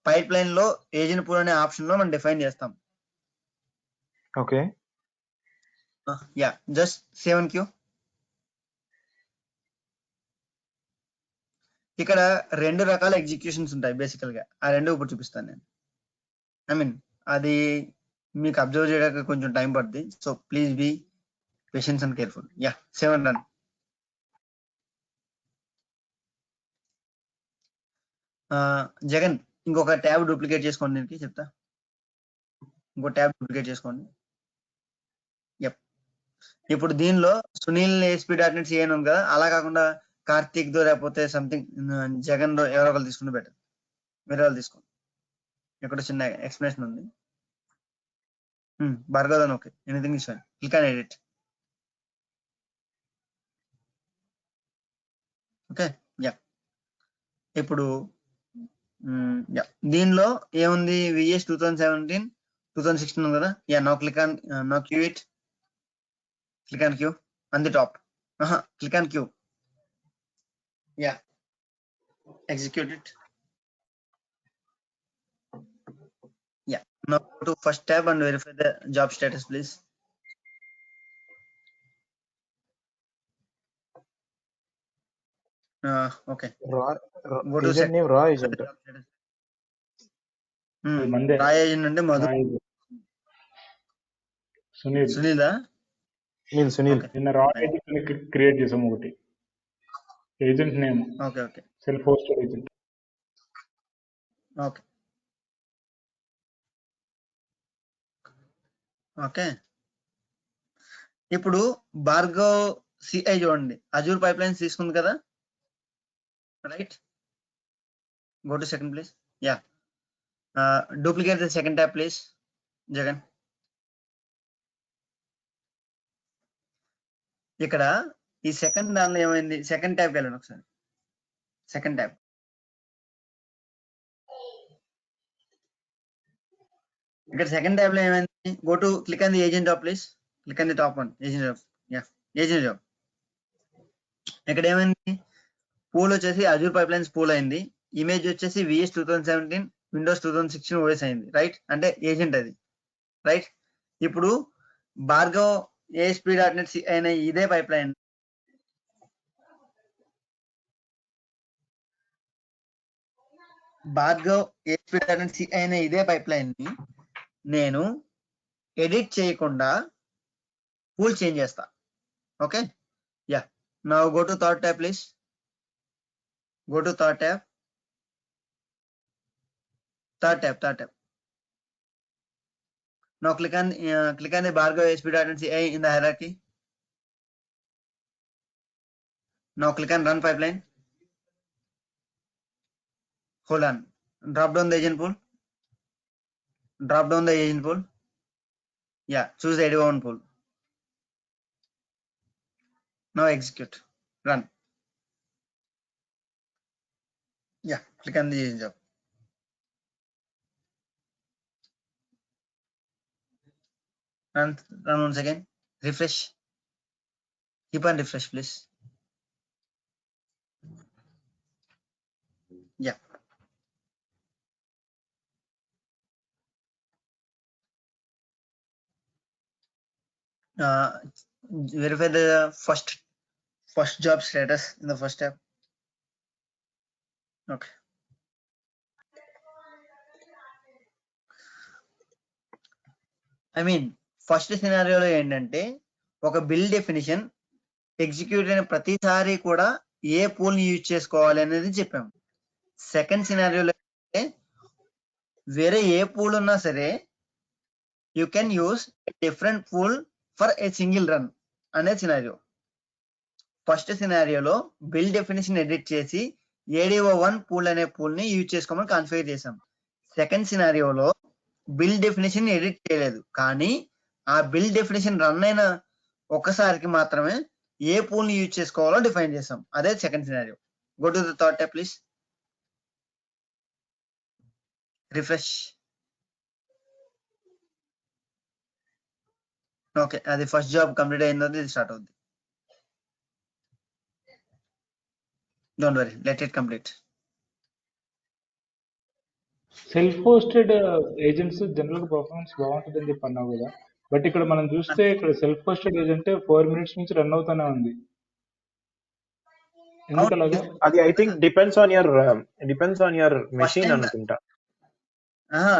pipeline లో agent pool అనే option లో మనం డిఫైన్ చేస్తాం. Okay, yeah, just save and queue. ఇక్కడ రెండు రకాల ఎగ్జిక్యూషన్స్ ఉంటాయి బేసికల్ గా, ఆ రెండు ఇప్పుడు చూపిస్తాను నేను. ఐ మీన్ అది మీకు అబ్జర్వ్ చేయడానికి కొంచెం టైం పడుతుంది, so please be patience and careful. Yeah, save and run. Jagan ఇంకొక ట్యాబ్ డూప్లికేట్ చేసుకోండి, దీనికి చెప్తా. ఇంకో ట్యాబ్ డూప్లికేట్ చేసుకోండి. యప్, ఇప్పుడు దీనిలో సునీల్ ASP.NET CA ఉంది కదా, అలా కాకుండా కార్తీక్ దో లేకపోతే సంథింగ్ జగన్ దో ఎవరో ఒకరు తీసుకుంటే బెటర్. వేరే వాళ్ళు తీసుకోండి, ఇక్కడ చిన్న ఎక్స్ప్లెనేషన్ ఉంది. భార్గవ్ అని, okay, anything is fine, click on edit. Okay, yeah, ఇప్పుడు దీనిలో ఏముంది, VS 2017 2016 ఉంది కదా. Yeah, now click on, now queue it, click on queue on the top. Click on queue. Yeah, execute it. Yeah, now go to first tab and verify the job status please. Okay రా go to agent name రా agent. అది మందే. రా agent అంటే Madhu Sunil సునీలా Sunil okay నిన్న రా agent create చేసాం ఒకటి. Agent name okay okay self hosted agent. Okay okay ఇప్పుడు భార్గవ్ సిఐ చూడండి, అజూర్ పైప్ లైన్స్ తీసుకుంది కదా, right. Go to second please. Yeah duplicate the second tab please Jagan. ఇక్కడ ఈ సెకండ్ దానిలో ఏమైంది, సెకండ్ ట్యాబ్కి వెళ్ళండి ఒకసారి. సెకండ్ ట్యాబ్ ఇక్కడ సెకండ్ ట్యాబ్ లో ఏమైంది, go to click on the agent job please. Click on the top one agent job. Yeah agent job. ఇక్కడ ఏమైంది, పూల్ వచ్చేసి అజూర్ పైప్ లైన్స్ పూల్ అయింది. ఇమేజ్ వచ్చేసి విఎస్ 2017 విండోస్ 2016 ఓఎస్ అయింది, right. అంటే ఏజెంట్ అది, రైట్. ఇప్పుడు భార్గవ్ ASP.NET అయిన ఇదే పైప్ లైన్ భార్గవ్ ASP.NET అయిన ఇదే పైప్ లైన్ ని నేను ఎడిట్ చేయకుండా పూల్ చేంజ్ చేస్తా. Okay yeah now go to third tab please. Go to third tab. Third tab. Now click on the Bhargav ASP.NET CI in the hierarchy. Now click on run pipeline. Hold on. Drop down the agent pool. Yeah, choose the AD1 pool. Now execute. Run. Yeah, click on the agent job. Run once again. Refresh. Keep on refresh, please. Yeah. Verify the first job status in the first tab. Okay. I mean, first సినారియోలో ఏంటంటే ఒక bill definition execute అయిన ప్రతిసారి కూడా ఏ pool ని use చేసుకోవాలి అనేది చెప్పాము. సెకండ్ సినారియోలో అంటే వేరే ఏ పూల్ ఉన్నా సరే you can use different pool for a single run అనే సినారియో. ఫస్ట్ సినారియోలో బిల్ డెఫినేషన్ ఎడిట్ చేసి ADO1 పూల్ అనే పూల్ ని యూజ్ చేసుకోమని కాన్ఫిగర్ చేసాం. సెకండ్ సినారియోలో బిల్ డెఫినేషన్ ఎడిట్ చేయలేదు, కానీ ఆ బిల్ డెఫినేషన్ రన్ అయిన ఒక్కసారికి మాత్రమే ఏ పూల్ ని యూజ్ చేసుకోవాలో డిఫైన్ చేసాం. అదే second scenario. Go to the third tab please. Refresh. Okay, అది ఫస్ట్ జాబ్ కంప్లీట్ అయిన తర్వాత ఇది స్టార్ట్ అవుద్ది. Don't worry, let it complete. Self hosted agents general గా పర్ఫార్మెన్స్ బాగుంటుందని చెప్పి అన్నావు కదా, బట్ ఇక్కడ మనం చూస్తే ఇక్కడ సెల్ఫ్ హోస్టెడ్ ఏజెంట్ 4 minutes నుంచి రన్ అవుతానే ఉంది. ఎందుకు అలాగా? అది I think depends on your machine అనుకుంటా.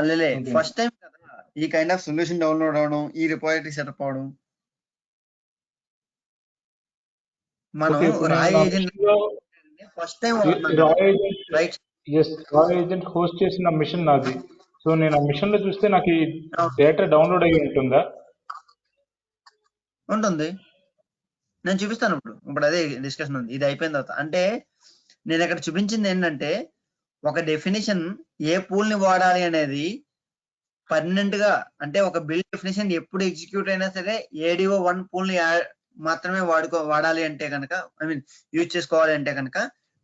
లేలే, ఫస్ట్ టైం కదా ఈ కైండ్ ఆఫ్ సొల్యూషన్ డౌన్లోడ్ అవడం, ఈ రిపోజిటరీ సెటప్ అవడం. మనం రా ఏజెంట్ ఫస్ట్ టైం రైట్. రా ఏజెంట్ హోస్ట్ చేసిన మిషన్ నాది. సో నేను ఆ మిషన్ లో చూస్తే నాకు ఈ డేటా డౌన్లోడ్ అయ్యి ఉంటుందా? ఉంటుంది, నేను చూపిస్తాను. ఇప్పుడు అదే డిస్కషన్ ఉంది. ఇది అయిపోయిన తర్వాత అంటే నేను ఇక్కడ చూపించింది ఏంటంటే ఒక డెఫినేషన్ ఏ పూల్ ని వాడాలి అనేది పర్మనెంట్ గా, అంటే ఒక బిల్ డెఫినేషన్ ఎప్పుడు ఎగ్జిక్యూట్ అయినా సరే ADO1 పూల్ ని మాత్రమే వాడాలి అంటే కనుక, ఐ మీన్ యూజ్ చేసుకోవాలి అంటే కనుక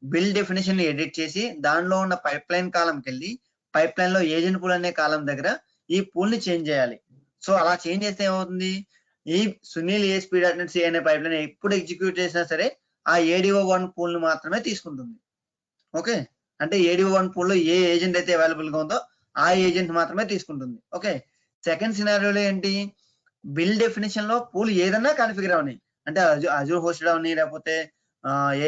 బిల్ డెఫినేషన్ ని ఎడిట్ చేసి దానిలో ఉన్న పైప్ లైన్ కాలంకి వెళ్ళి పైప్ లైన్ లో ఏజెంట్ పూల్ అనే కాలం దగ్గర ఈ పూల్ ని చేంజ్ చేయాలి. సో అలా చేంజ్ చేస్తే ఏమవుతుంది, ఈ సునీల్ ASP.NET C అనే పైప్ లైన్ ఎప్పుడు ఎగ్జిక్యూట్ చేసినా సరే ఆ ADO1 పూల్ ని మాత్రమే తీసుకుంటుంది. ఓకే, అంటే ADO1 పూల్ లో ఏ ఏజెంట్ అయితే అవైలబుల్ గా ఉందో ఆ ఏజెంట్ మాత్రమే తీసుకుంటుంది. ఓకే, సెకండ్ సినారియోలో ఏంటి, బిల్ డెఫినేషన్ లో పూల్ ఏదన్నా కాన్ఫిగర్ అవని, అంటే అజూర్ హోస్టెడ్ అవని, లేకపోతే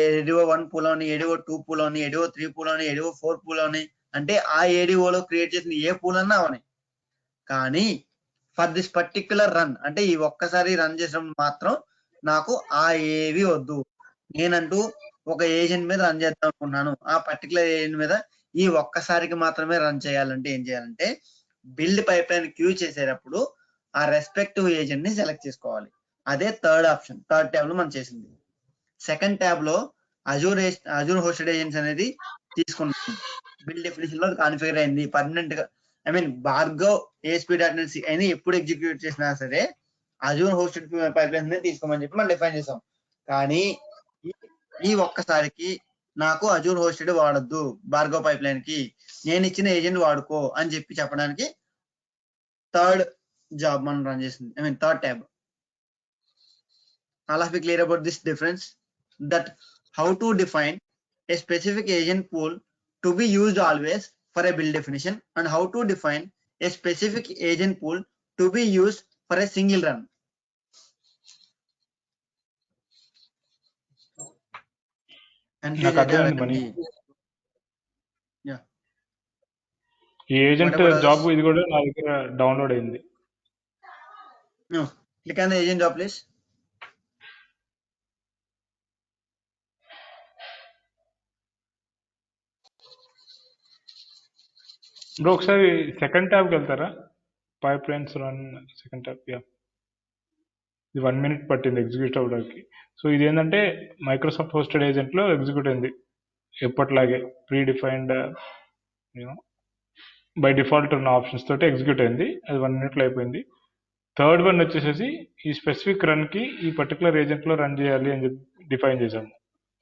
ఏడిఓ 1 పూల్ అని, ఏడిఓ 2 పూల్ అని, ఏడిఓ 3 పూల్ అని, ఏడిఓ 4 పూల్ అని, అంటే ఆ ఏడిఓలో క్రియేట్ చేసిన ఏ పూల్ అన్నా అవని. కానీ ఫర్ దిస్ పర్టిక్యులర్ రన్, అంటే ఈ ఒక్కసారి రన్ చేసినప్పుడు మాత్రం నాకు ఆ ఏవి వద్దు. నేనంటూ ఒక ఏజెంట్ మీద రన్ చేద్దాం అనుకున్నాను, ఆ పర్టికులర్ ఏజెంట్ మీద ఈ ఒక్కసారికి మాత్రమే రన్ చేయాలంటే ఏం చేయాలంటే బిల్డ్ పైప్ లైన్ క్యూ చేసేటప్పుడు ఆ రెస్పెక్టివ్ ఏజెంట్ ని సెలెక్ట్ చేసుకోవాలి. అదే థర్డ్ ఆప్షన్, థర్డ్ ట్యాబ్ లో మనం చేసింది. సెకండ్ ట్యాబ్ లో అజూర్ హోస్టెడ్ ఏజెంట్స్ అనేది తీసుకున్నాం, బిల్డ్ డెఫినేషన్ లో కాన్ఫిగర్ అయింది పర్మనెంట్ గా. ఐ మీన్ భార్గవ్ ASP.NET అని ఎప్పుడు ఎగ్జిక్యూట్ చేసినా సరే అజూర్ హోస్టెడ్ పైప్ లైన్స్ తీసుకోమని చెప్పి మనం డిఫైన్ చేసాం. కానీ ఈ ఒక్కసారికి నాకు అజూర్ హోస్టెడ్ వాడద్దు, భార్గవ్ పైప్ లైన్ కి నేను ఇచ్చిన ఏజెంట్ వాడుకో అని చెప్పి చెప్పడానికి థర్డ్ జాబ్ మనం రన్ చేసింది, I mean third tab. All of you clear about this difference, that how to define a specific agent pool to be used always for a build definition, and how to define a specific agent pool to be used for a single run. నాకు అర్థమైంది money. Yeah. ఈ agent job ఇది కూడా నా దగ్గర download అయింది. No, click on the agent job please. Bro ఒకసారి second ట్యాబ్కి వెళ్తారా? Pipe lines run second tab. Yeah, ఇది 1 minute పట్టింది ఎగ్జిక్యూట్ అవ్వడానికి. సో ఇది ఏంటంటే మైక్రోసాఫ్ట్ హోస్టెడ్ ఏజెంట్లో ఎగ్జిక్యూట్ అయింది ఎప్పటిలాగే, ప్రీ డిఫైన్డ్ బై డిఫాల్ట్ ఉన్న ఆప్షన్స్ తోటి ఎగ్జిక్యూట్ అయింది. అది 1 minute అయిపోయింది. థర్డ్ వన్ వచ్చేసేసి ఈ స్పెసిఫిక్ రన్కి ఈ పర్టికులర్ ఏజెంట్లో రన్ చేయాలి అని చెప్పి డిఫైన్ చేసాము.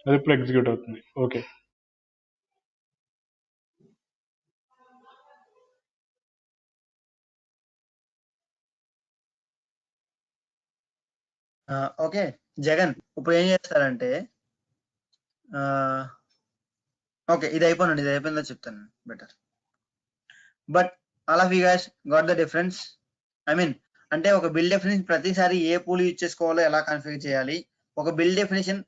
అది ఇప్పుడు ఎగ్జిక్యూట్ అవుతుంది. ఓకే, ఓకే జగన్, ఇప్పుడు ఏం చేస్తారంటే ఓకే ఇది అయిపోయిందో చెప్తాను better. But all of you guys got the difference. I mean అంటే ఒక బిల్డ్ డెఫినేషన్ ప్రతిసారి ఏ పూల్ యూజ్ చేసుకోవాలో ఎలా కాన్ఫిగర్ చేయాలి, ఒక బిల్డ్ డెఫినేషన్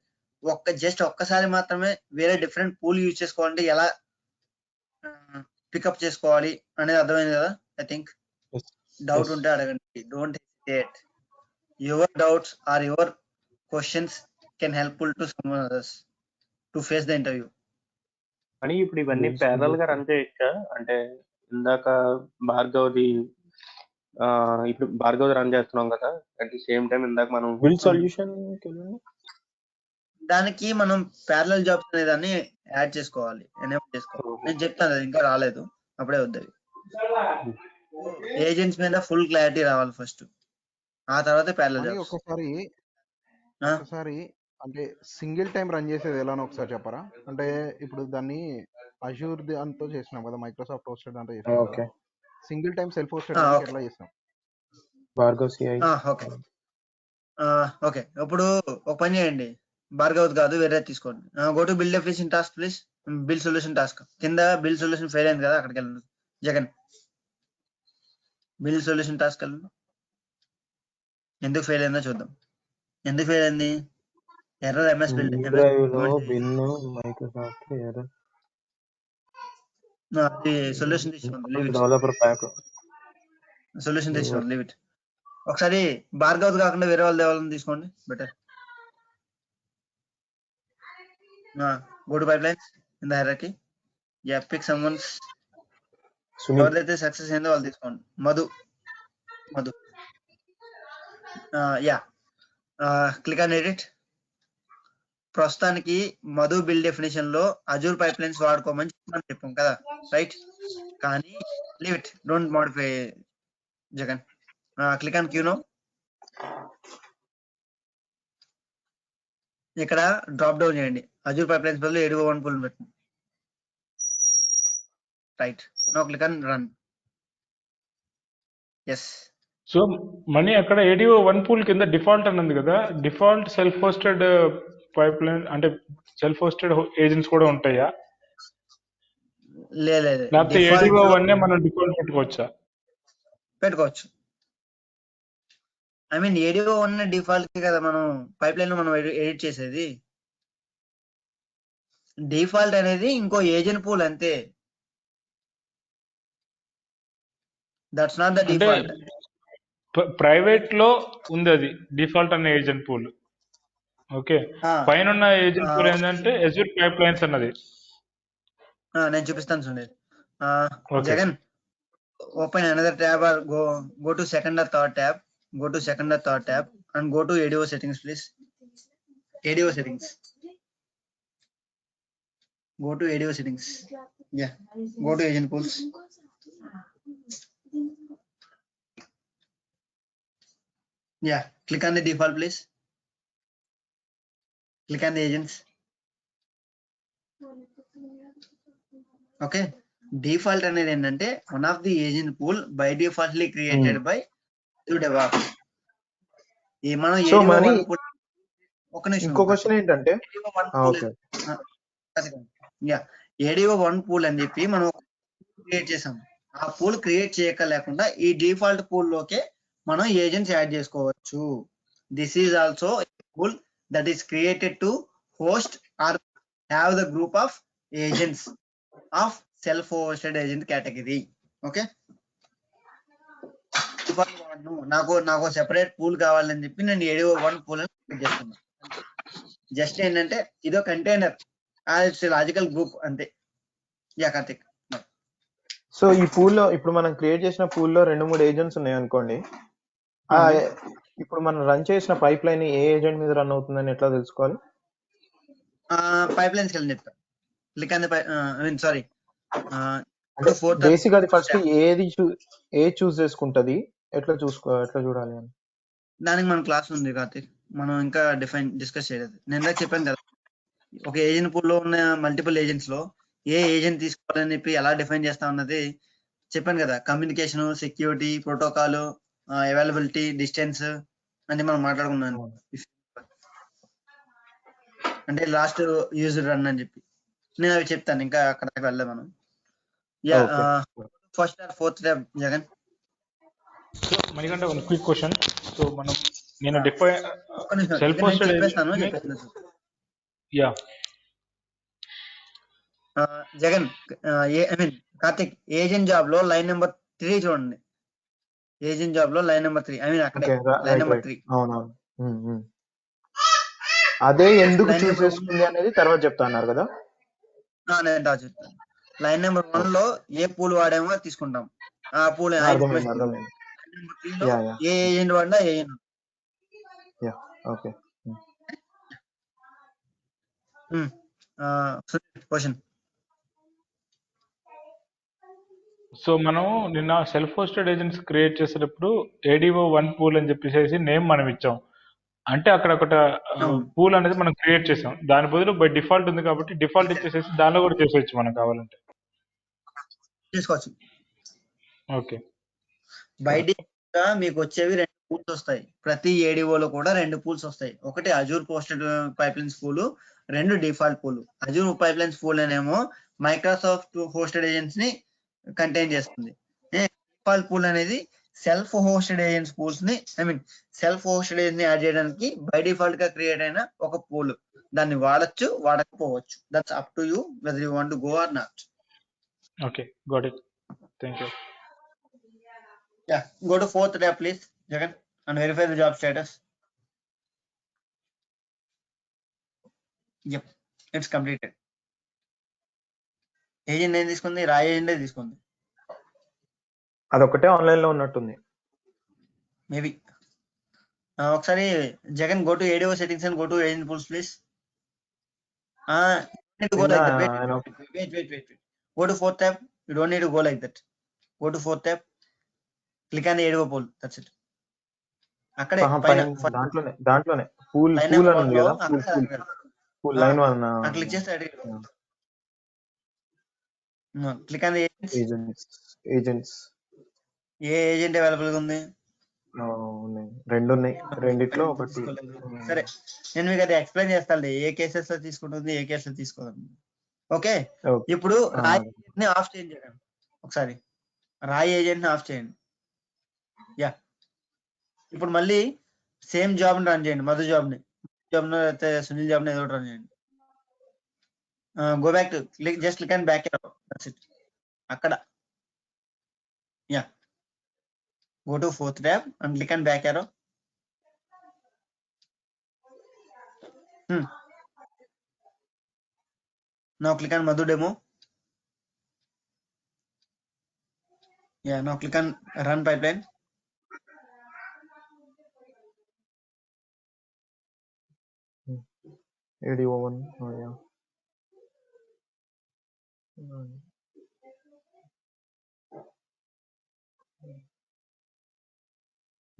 ఒక్కసారి మాత్రమే వేరే డిఫరెంట్ పూల్ యూజ్ చేసుకోవాలంటే ఎలా పికప్ చేసుకోవాలి అనేది అర్థమైంది కదా. ఐ థింక్ డౌట్ ఉంటే అడగండి, don't hesitate. Your doubts or your questions can helpful to someone others to face the interview. అని ఇప్పుడు ఇవన్నీ ప్యారల్ గా రన్ చేయొచ్చా? అంటే ఇందాక భార్గవ్ది ఇప్పుడు భార్గవ్ రన్ చేస్తున్నాం కదా, అట్ ది సేమ్ టైం ఇందాక మనం బిల్డ్ సొల్యూషన్ దానికి మనం ప్యారలల్ జాబ్స్ అనే దాన్ని యాడ్ చేసుకోవాలి, ఎనేబుల్ చేసుకోవాలి. నేను చెప్తాను, అది ఇంకా రాలేదు, అప్పుడే వద్దు. ఏజెంట్స్ మీద ఫుల్ క్లారిటీ రావాలి ఫస్ట్, ఆ తర్వాత ప్యారలల్ జాబ్స్. ఒకసారి అంటే సింగిల్ టైం రన్ చేసేది ఎలానో ఒకసారి చెప్పరా? అంటే ఇప్పుడు దాన్ని అజూర్ దాంతో చేసినాం కదా, మైక్రోసాఫ్ట్ హోస్టెడ్ దాంతో చేసినాం కదా, సింగిల్ టైం సెల్ఫ్ హోస్టెడ్ ఎట్లా చేసినాం? భార్గవ్ సిఐ. ఓకే ఇప్పుడు ఒక పని చేయండి, భార్గవ్ కాదు వేరే తీసుకోండి. Go to build definition task please. Build solution task కింద బిల్డ్ సొల్యూషన్ ఫెయిల్ అయింది కదా, అక్కడికి వెళ్ళండి. జగన్ బిల్డ్ సొల్యూషన్ టాస్క్ వెళ్ళండి. ఎందుకు ఫెయిల్ అయిందో చూద్దాం. ఎందుకు ఫెయిల్ అయింది? Error MS build Microsoft error. అది సొల్యూషన్ తీసుకోండి, డెవలపర్ ప్యాక్ సొల్యూషన్ తీసుకోండి, లీవ్ ఇట్. ఒకసారి భార్గవ్ కాకుండా వేరే వాళ్ళ దేవాలని తీసుకోండి better. Go to pipelines in the hierarchy. Yeah, pick someone's. ఎవరైతే సక్సెస్ అయిందో వాళ్ళు తీసుకోండి. Madhu yeah, click on edit. ప్రస్తుతానికి మధు బిల్డ్ డెఫినేషన్ లో అజూర్ పైప్ లైన్స్ వాడుకోమని చెప్పాం కదా, రైట్? కానీ leave it, don't modify Jagan. Click on queue no. ఇక్కడ డ్రాప్ డౌన్ చేయండి, అజూర్ పైప్ లైన్స్ బదులు ఏడిఓ 1 పూల్ పెట్టండి, right? No click on run. Yes. So మనీ అక్కడ ఏడిఓ 1 పూల్ కింద డిఫాల్ట్ అని ఉంది కదా, default self hosted pipeline అంటే సెల్ఫ్ హోస్టెడ్ ఏజెంట్స్ కూడా ఉంటాయా? లేదు, లేకపోతే ఏడిఓ 1 మనం డిఫాల్ట్ పెట్టుకోవచ్చు. ఐ మీన్ ఏడిఓ 1 డిఫాల్ట్ కదా మనం పైప్ లైన్ లో మనం ఎడిట్ చేసేది. డిఫాల్ట్ అనేది ఇంకో ఏజెంట్ పూల్ అంతే. దట్స్ నాట్ ద అంటే డిఫాల్ట్. ప్రైవేట్ లో ఉంది అది డిఫాల్ట్ అనే ఏజెంట్ పూల్. ఓకే, పైన ఉన్న ఏజెంట్ పూల్ ఏంటంటే అజూర్ పైప్ లైన్స్ అన్నది. నేను చూపిస్తాను చూడండి. Okay. Jagan, open another tab or go to second or third tab. Go to second or third tab and go to ADO settings, please. ADO settings. Go to ADO settings. Yeah. Go to agent pools. Yeah. Click on the default, please. Click on the agents. Okay. Default అనేది ఏంటంటే one of the agent pool by defaultly created by DevOps. ఈ మనం so ADO మరి one pool ఒక నిమిషం. ఇంకో question ఏంటంటే ADO one pool. Yeah, ADO one pool అని చెప్పి మనం క్రియేట్ చేసాం. ఆ పూల్ క్రియేట్ చేయక లేకుండా ఈ డిఫాల్ట్ పూల్ లోకే మనం ఏజెంట్స్ యాడ్ చేసుకోవచ్చు. This is also pool that is created to host or have the group of agents of self hosted agent category. Okay, నాకు సెపరేట్ పూల్ కావాలని చెప్పి నేను ADO one పూల్ అని క్రియేట్ చేస్తున్నా. జస్ట్ ఏంటంటే ఇదో కంటైనర్, ఇట్స్ లాజికల్ గ్రూప్ అంతే. యా కార్తిక్. సో ఈ పూల్లో ఇప్పుడు మనం క్రియేట్ చేసిన పూల్లో 2-3 ఏజెంట్స్ ఉన్నాయి అనుకోండి. ఇప్పుడు మనం రన్ చేసిన పైప్ లైన్ ఏ ఏజెంట్ మీద రన్ అవుతుందని ఎట్లా తెలుసుకోవాలి? పైప్ లైన్స్ వెళ్ళి చెప్తా. క్లిక్ ఆన్ సారీ బేసిక్ అది ఫస్ట్ ఏది చూస్ చేసుకుంటది, ఎట్లా చూడాలి అని దానికి మన క్లాస్ ఉంది కార్తిక్, మనం ఇంకా డిస్కస్ చేయలేదు. నేను చెప్పాను కదా, ఒక ఏజెంట్ పూల్ లో ఉన్న మల్టిపుల్ ఏజెంట్స్ లో ఏ ఏజెంట్ తీసుకోవాలని చెప్పి ఎలా డిఫైన్ చేస్తా ఉన్నది చెప్పాను కదా. Communication, security, protocol, availability, distance అని మనం మాట్లాడుకున్నాను. అంటే లాస్ట్ యూజర్ రన్ అని చెప్పి నేను అవి చెప్తాను, ఇంకా అక్కడ వెళ్ళే మనం. Yeah, first or fourth tab Jagan. So మనకంటే ఒక క్విక్ క్వశ్చన్. సో మనం నేను సెల్ఫ్ హోస్టెడ్ చెప్పేస్తాను. Yeah Jagan, I mean Karthik, agent job లో లైన్ నెంబర్ 3 చూడండి. ఏజెంట్ జాబ్ లో లైన్ నెంబర్ 3, ఐ మీన్ అక్కడే లైన్ నెంబర్ 3. అవునవును, అదే ఎందుకు చూస్ చేసుకుంది అనేది తర్వాత చెప్తా అన్నారు కదా. నేను చెప్తాను. లైన్ నెంబర్ 1 లో ఏ పూల్ వాడామో తీసుకుంటాం. ఆ పూల్ ఏ ఏజెంట్ వాడినా ఏజెంట్. Okay, question. సో మనం నిన్న సెల్ఫ్ హోస్టెడ్ ఏజెంట్స్ క్రియేట్ చేసేటప్పుడు ADO one పూల్ అని చెప్పేసి నేమ్ మనం ఇచ్చాం. అంటే అక్కడ ఒక పూల్ అనేది మనం క్రియేట్ చేసాం. దాని బదులు బై డిఫాల్ట్ ఉంది కాబట్టి డిఫాల్ట్ ఇచ్చేసేసి దానిలో కూడా చేసేయచ్చు మనం కావాలంటే. తీసుకోవచ్చు. ఓకే, బై డిఫాల్ట్ గా మీకు వచ్చేవి 2 పూల్స్ వస్తాయి. ప్రతి ADO లో కూడా 2 పూల్స్ వస్తాయి. ఒకటి Azure hosted pipelines pool, 2 default pool. Azure pipelines pool అనేమో మైక్రోసాఫ్ట్ హోస్టెడ్ ఏజెంట్స్ ని కంటైన్ చేస్తుంది. డిఫాల్ట్ పూల్ అనేది సెల్ఫ్ హోస్టెడ్ ఏజెంట్స్ పూల్స్ ని, I mean self hosted agents ని యాడ్ చేయడానికి బై డిఫాల్ట్ గా క్రియేట్ అయిన ఒక పూల్. దాన్ని వాడచ్చు, వాడకపోవచ్చు. That's up to you whether you want to go or not. Okay, got it, thank you. Yeah, go to 4th tab please, Jagan, and verify the job status. Yep, it's completed. Agent ఏం తీసుకుంది? Roy agent తీసుకుంది. అదొకటే online లో ఉన్నట్టుంది maybe. ఒకసారి Jagan, go to ADO settings and go to agent pools please. Need to go like that. Wait. Go to 4th tab. You don't need to go like that. Go to 4th tab. Click on the ADO pool. That's it. అక్కడే దాంట్లోనే pool అని ఉంది కదా, pool line 1 click చేస్తే click on the agents. A agent available గా ఉంది? 2 ఉన్నాయి, రెండిట్లో ఒకటి. సరే, నేను మీకు అది ఎక్స్ప్లెయిన్ చేస్తాను ఏ కేసెస్ లో తీసుకుంటుంది, ఏ కేసెస్ లో తీసుకోదండి. ఓకే, ఇప్పుడు రాయ్ ఏజెంట్ ని ఆఫ్ చేయండి. ఒకసారి రాయ్ ఏజెంట్ ని ఆఫ్ చేయండి. యా, ఇప్పుడు మళ్ళీ సేమ్ జాబ్ ని రన్ చేయండి. మధు జాబ్ ని అయితే సునీల్ జాబ్ ని ఏదో రన్ చేయండి. Go back to just click and back arrow. That's it. Akkada. Yeah. Go to 4th tab and click and back arrow. Now click on Madhu demo. Yeah, now click on run pipeline. ADO1. Oh yeah.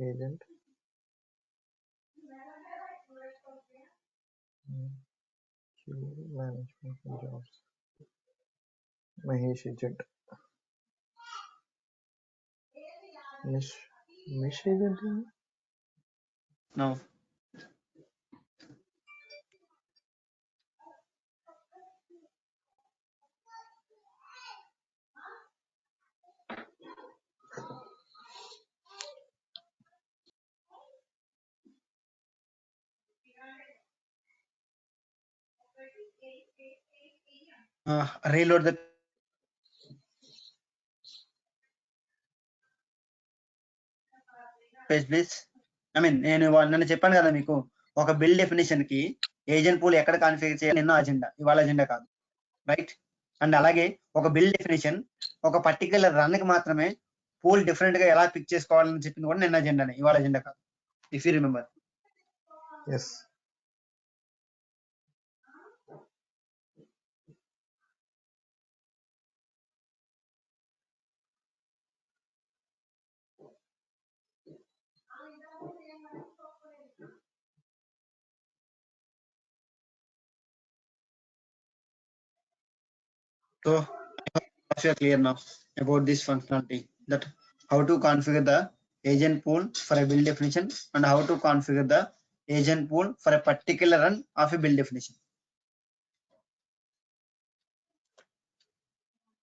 Agent. Management jobs. Mahesh agent. Mish agent. Now. Reload the page please. I mean నన్ను చెప్పాను కదా మీకు ఒక bill definition కి agent pool ఎక్కడ configure చేయాలి నిన్న agenda, ఇవాళ అజెండా కాదు, రైట్? అండ్ అలాగే ఒక బిల్ డెఫినేషన్ ఒక పర్టికులర్ రన్ కి మాత్రమే పూల్ డిఫరెంట్ గా ఎలా పిక్ చేసుకోవాలని చెప్పింది కూడా నిన్న అజెండానే, ఇవాళ అజెండా కాదు. If you remember. Yes. So you are clear now about this functionality, that how to configure the agent pool for a bill definition and how to configure the agent pool for a particular run of a bill definition.